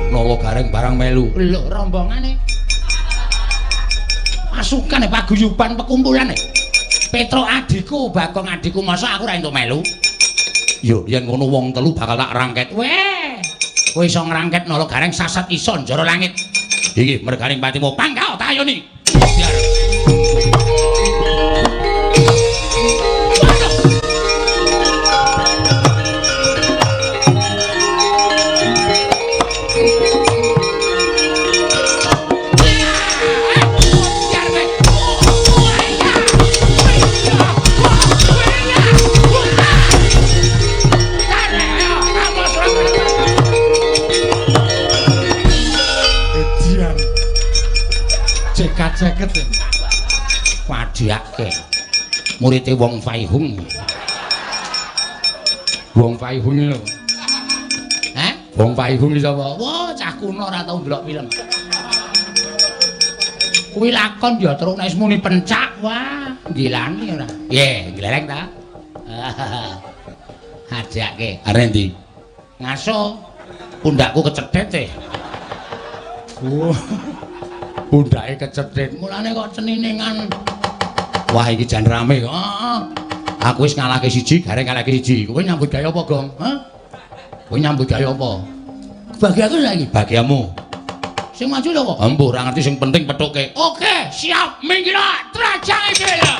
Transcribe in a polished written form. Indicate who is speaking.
Speaker 1: Nawa Gareng barang melu.
Speaker 2: Lho rombongane. Pasukan paguyuban pekumpulan. Petro adikku, Bagong adikku, masa aku ora entuk melu?
Speaker 1: Yo, yen ngono wong telu bakal tak rangket.
Speaker 2: Weh. Kowe iso ngrangket Nala Gareng sasat ison jara langit.
Speaker 1: Iki merganing patimu
Speaker 2: Panggao tayoni. Cekat-ceket wadiake murite Wong Faihung.
Speaker 1: Wong Faihung lho. Wong Faihung iki sapa?
Speaker 2: Wah, cah kuno ora tau ndelok film. Kuwi lakon ya terus nek muni pencak, wah, gilani ora. Ye, glereng ta? Ajake.
Speaker 1: Are ndi?
Speaker 2: Ngaso pundakku kecedhet e.
Speaker 1: Pundake kecethit.
Speaker 2: Mulane kok ceniningan.
Speaker 1: Wah, iki jan rame kok.
Speaker 2: Heeh.
Speaker 1: Aku wis ngalahke siji, Gareng ngalahke siji.
Speaker 2: Kowe nyambut gawe apa, Gong? Hah?
Speaker 1: Kowe nyambut gawe apa?
Speaker 2: Bagianku saiki.
Speaker 1: Bagiamu.
Speaker 2: Sing maju lho kok.
Speaker 1: Embuh ora ngerti sing penting pethuke.
Speaker 2: Oke, siap. Minggir, trajang iki lho.